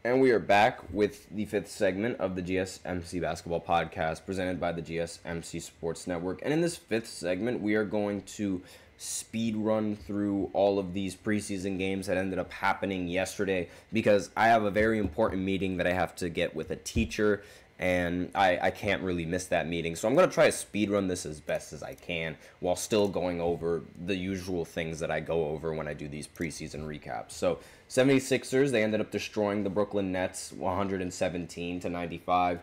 And we are back with the fifth segment of the GSMC Basketball Podcast presented by the GSMC Sports Network. And in this fifth segment, we are going to speed run through all of these preseason games that ended up happening yesterday because I have a very important meeting that I have to get with a teacher, and I can't really miss that meeting. So I'm going to try to speed run this as best as I can while still going over the usual things that I go over when I do these preseason recaps. So 76ers, they ended up destroying the Brooklyn Nets 117-95.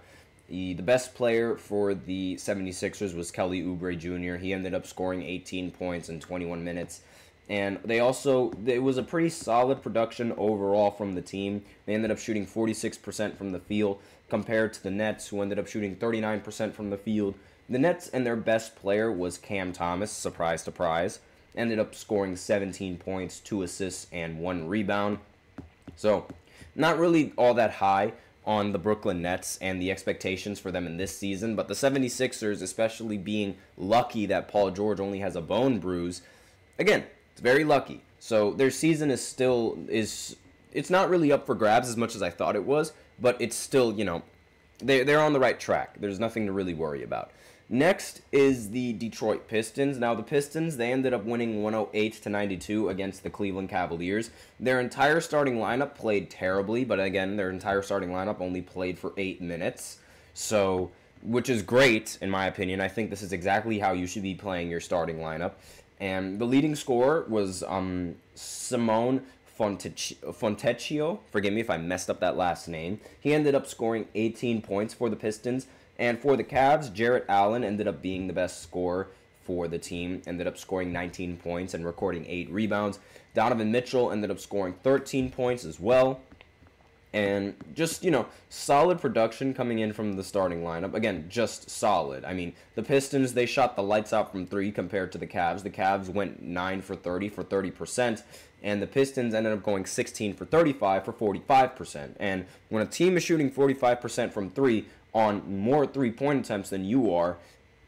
The best player for the 76ers was Kelly Oubre Jr. He ended up scoring 18 points in 21 minutes. And it was a pretty solid production overall from the team. They ended up shooting 46% from the field compared to the Nets, who ended up shooting 39% from the field. The Nets and their best player was Cam Thomas, surprise, surprise. Ended up scoring 17 points, 2 assists, and 1 rebound. So, not really all that high on the Brooklyn Nets and the expectations for them in this season, but the 76ers, especially being lucky that Paul George only has a bone bruise, again, it's very lucky. So their season it's not really up for grabs as much as I thought it was, but it's still, they're on the right track. There's nothing to really worry about. Next is the Detroit Pistons. Now, the Pistons, they ended up winning 108-92 against the Cleveland Cavaliers. Their entire starting lineup played terribly, but again, their entire starting lineup only played for 8 minutes. So, which is great, in my opinion. I think this is exactly how you should be playing your starting lineup. And the leading scorer was Simone Fontecchio. Forgive me if I messed up that last name. He ended up scoring 18 points for the Pistons. And for the Cavs, Jarrett Allen ended up being the best scorer for the team. Ended up scoring 19 points and recording 8 rebounds. Donovan Mitchell ended up scoring 13 points as well. And just, solid production coming in from the starting lineup. Again, just solid. I mean, the Pistons, they shot the lights out from 3 compared to the Cavs. The Cavs went 9 for 30 for 30%. And the Pistons ended up going 16 for 35 for 45%. And when a team is shooting 45% from 3 on more three-point attempts than you are,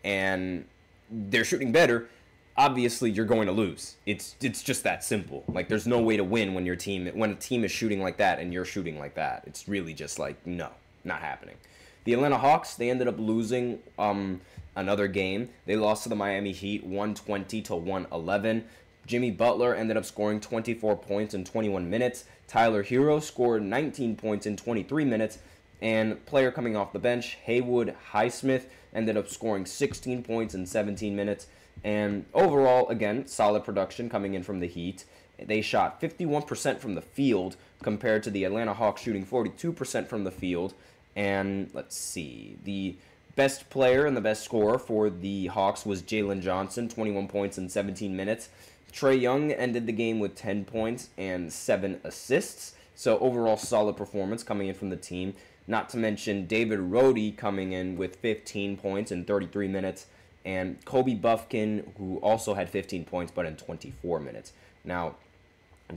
and they're shooting better, obviously you're going to lose. It's just that simple. Like, there's no way to win when a team is shooting like that and you're shooting like that. It's really just like, no, not happening. The Atlanta Hawks, they ended up losing another game. They lost to the Miami Heat 120-111. Jimmy Butler ended up scoring 24 points in 21 minutes. Tyler Hero scored 19 points in 23 minutes. And player coming off the bench, Haywood Highsmith, ended up scoring 16 points in 17 minutes. And overall, again, solid production coming in from the Heat. They shot 51% from the field compared to the Atlanta Hawks shooting 42% from the field. And let's see, the best player and the best scorer for the Hawks was Jalen Johnson, 21 points in 17 minutes. Trae Young ended the game with 10 points and 7 assists. So overall, solid performance coming in from the team. Not to mention David Roddy coming in with 15 points in 33 minutes. And Kobe Buffkin, who also had 15 points, but in 24 minutes. Now,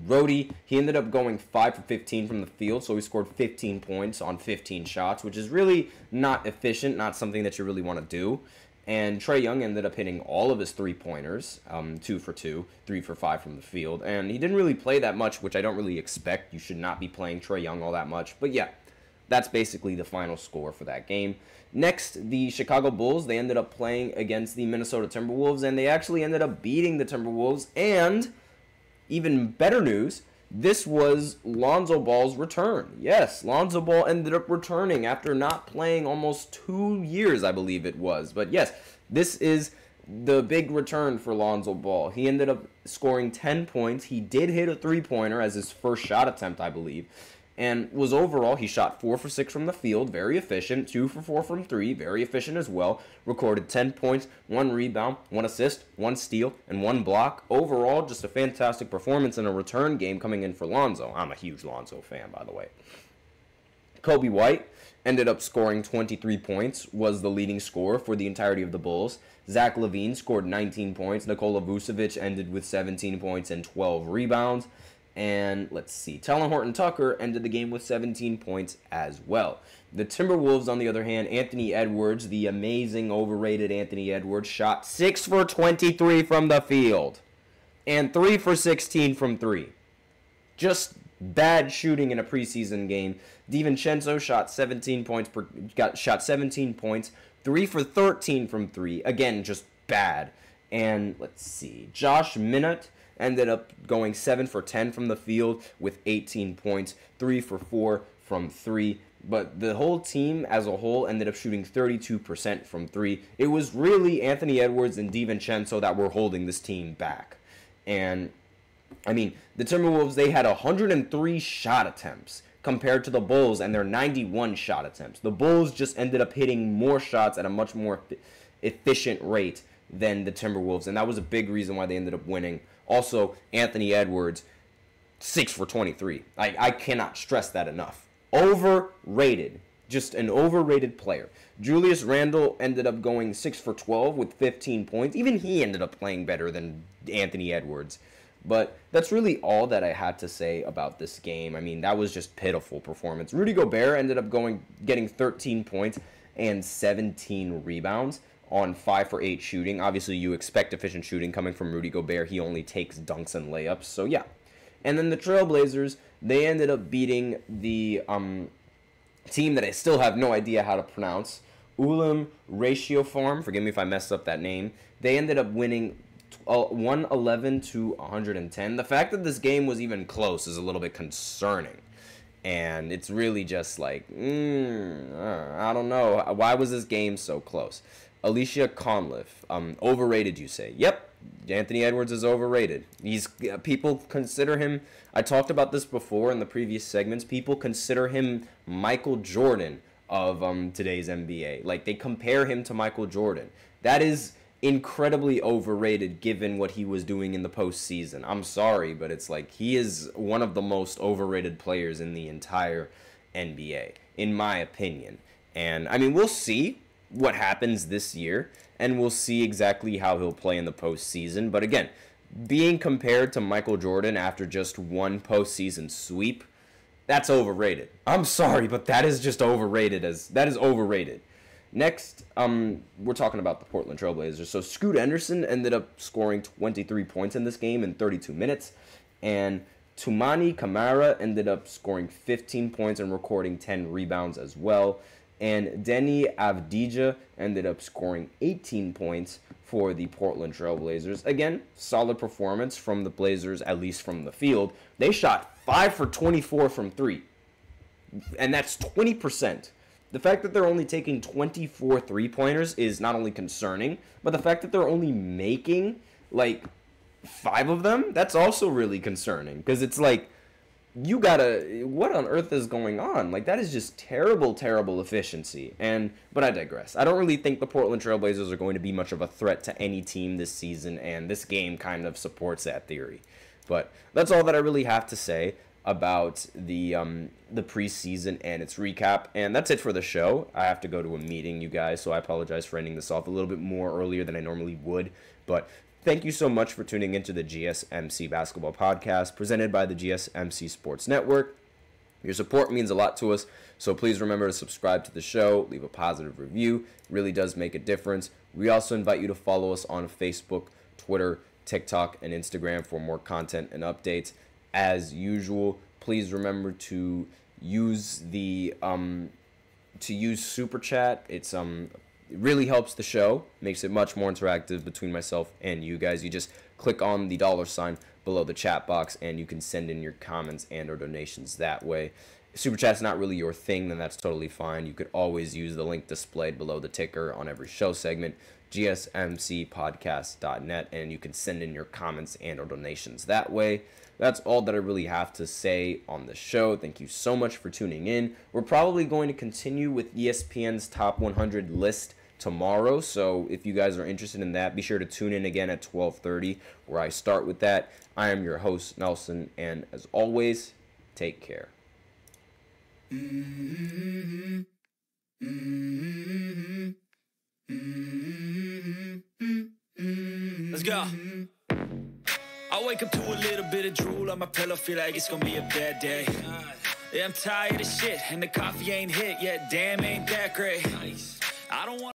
Roddy, he ended up going 5 for 15 from the field, so he scored 15 points on 15 shots, which is really not efficient, not something that you really want to do. And Trae Young ended up hitting all of his three-pointers, 2 for 2, 3 for 5 from the field. And he didn't really play that much, which I don't really expect. You should not be playing Trae Young all that much. But yeah, that's basically the final score for that game. Next, the Chicago Bulls, they ended up playing against the Minnesota Timberwolves, and they actually ended up beating the Timberwolves. And even better news, this was Lonzo Ball's return. Yes, Lonzo Ball ended up returning after not playing almost 2 years, I believe it was. But yes, this is the big return for Lonzo Ball. He ended up scoring 10 points. He did hit a three-pointer as his first shot attempt, I believe. And was overall, he shot 4 for 6 from the field, very efficient, 2 for 4 from 3, very efficient as well. Recorded 10 points, 1 rebound, 1 assist, 1 steal, and 1 block. Overall, just a fantastic performance in a return game coming in for Lonzo. I'm a huge Lonzo fan, by the way. Kobe White ended up scoring 23 points, was the leading scorer for the entirety of the Bulls. Zach LaVine scored 19 points. Nikola Vucevic ended with 17 points and 12 rebounds. And let's see, Talen Horton-Tucker ended the game with 17 points as well. The Timberwolves, on the other hand, Anthony Edwards, the amazing, overrated Anthony Edwards, shot 6 for 23 from the field and 3 for 16 from 3. Just bad shooting in a preseason game. DiVincenzo shot 17 points, 3 for 13 from 3. Again, just bad. And let's see, Josh Minott ended up going 7 for 10 from the field with 18 points, 3 for 4 from 3. But the whole team as a whole ended up shooting 32% from 3. It was really Anthony Edwards and DiVincenzo that were holding this team back. And, I mean, the Timberwolves, they had 103 shot attempts compared to the Bulls and their 91 shot attempts. The Bulls just ended up hitting more shots at a much more efficient rate than the Timberwolves, and that was a big reason why they ended up winning. Also, Anthony Edwards, 6 for 23. I cannot stress that enough. Overrated. Just an overrated player. Julius Randle ended up going 6 for 12 with 15 points. Even he ended up playing better than Anthony Edwards. But that's really all that I had to say about this game. I mean, that was just pitiful performance. Rudy Gobert ended up getting 13 points and 17 rebounds on 5 for 8 shooting. Obviously, you expect efficient shooting coming from Rudy Gobert. He only takes dunks and layups, so yeah. And then the Trailblazers, they ended up beating the team that I still have no idea how to pronounce, Ulam Ratio Farm. Forgive me if I messed up that name. They ended up winning 111 to 110. The fact that this game was even close is a little bit concerning. And it's really just like, I don't know. Why was this game so close? Alicia Conliffe, overrated, you say? Yep, Anthony Edwards is overrated. People consider him, I talked about this before in the previous segments, people consider him Michael Jordan of today's NBA. Like, they compare him to Michael Jordan. That is incredibly overrated given what he was doing in the postseason. I'm sorry, but it's like he is one of the most overrated players in the entire NBA, in my opinion. And, I mean, we'll see what happens this year, and we'll see exactly how he'll play in the postseason. But again, being compared to Michael Jordan after just one postseason sweep, that's overrated. I'm sorry, but that is just overrated. That is overrated. Next, we're talking about the Portland Trailblazers. So Scoot Henderson ended up scoring 23 points in this game in 32 minutes, and Toumani Camara ended up scoring 15 points and recording 10 rebounds as well. And Denny Avdija ended up scoring 18 points for the Portland Trailblazers. Again, solid performance from the Blazers, at least from the field. They shot 5 for 24 from 3, and that's 20%. The fact that they're only taking 24 three-pointers is not only concerning, but the fact that they're only making, like, 5 of them, that's also really concerning. Because it's like, what on earth is going on? Like, that is just terrible, terrible efficiency. But I digress. I don't really think the Portland Trailblazers are going to be much of a threat to any team this season, and this game kind of supports that theory. But that's all that I really have to say about the preseason and its recap. And that's it for the show. I have to go to a meeting, you guys, so I apologize for ending this off a little bit more earlier than I normally would. But thank you so much for tuning into the GSMC Basketball Podcast, presented by the GSMC Sports Network. Your support means a lot to us, so please remember to subscribe to the show, leave a positive review. It really does make a difference. We also invite you to follow us on Facebook, Twitter, TikTok, and Instagram for more content and updates. As usual, please remember to use the Super Chat. It really helps the show, makes it much more interactive between myself and you guys. You just click on the $ below the chat box, and you can send in your comments and or donations that way. If Super Chat's not really your thing, then that's totally fine. You could always use the link displayed below the ticker on every show segment, gsmcpodcast.net, and you can send in your comments and or donations that way. That's all that I really have to say on the show. Thank you so much for tuning in. We're probably going to continue with ESPN's Top 100 list tomorrow, so if you guys are interested in that, be sure to tune in again at 12:30, where I start with that. I am your host, Nelson, and as always, take care. Let's go. I wake up to a little bit of drool on my pillow, feel like it's gonna be a bad day. Yeah, I'm tired of shit, and the coffee ain't hit yet, damn, ain't that great. I don't want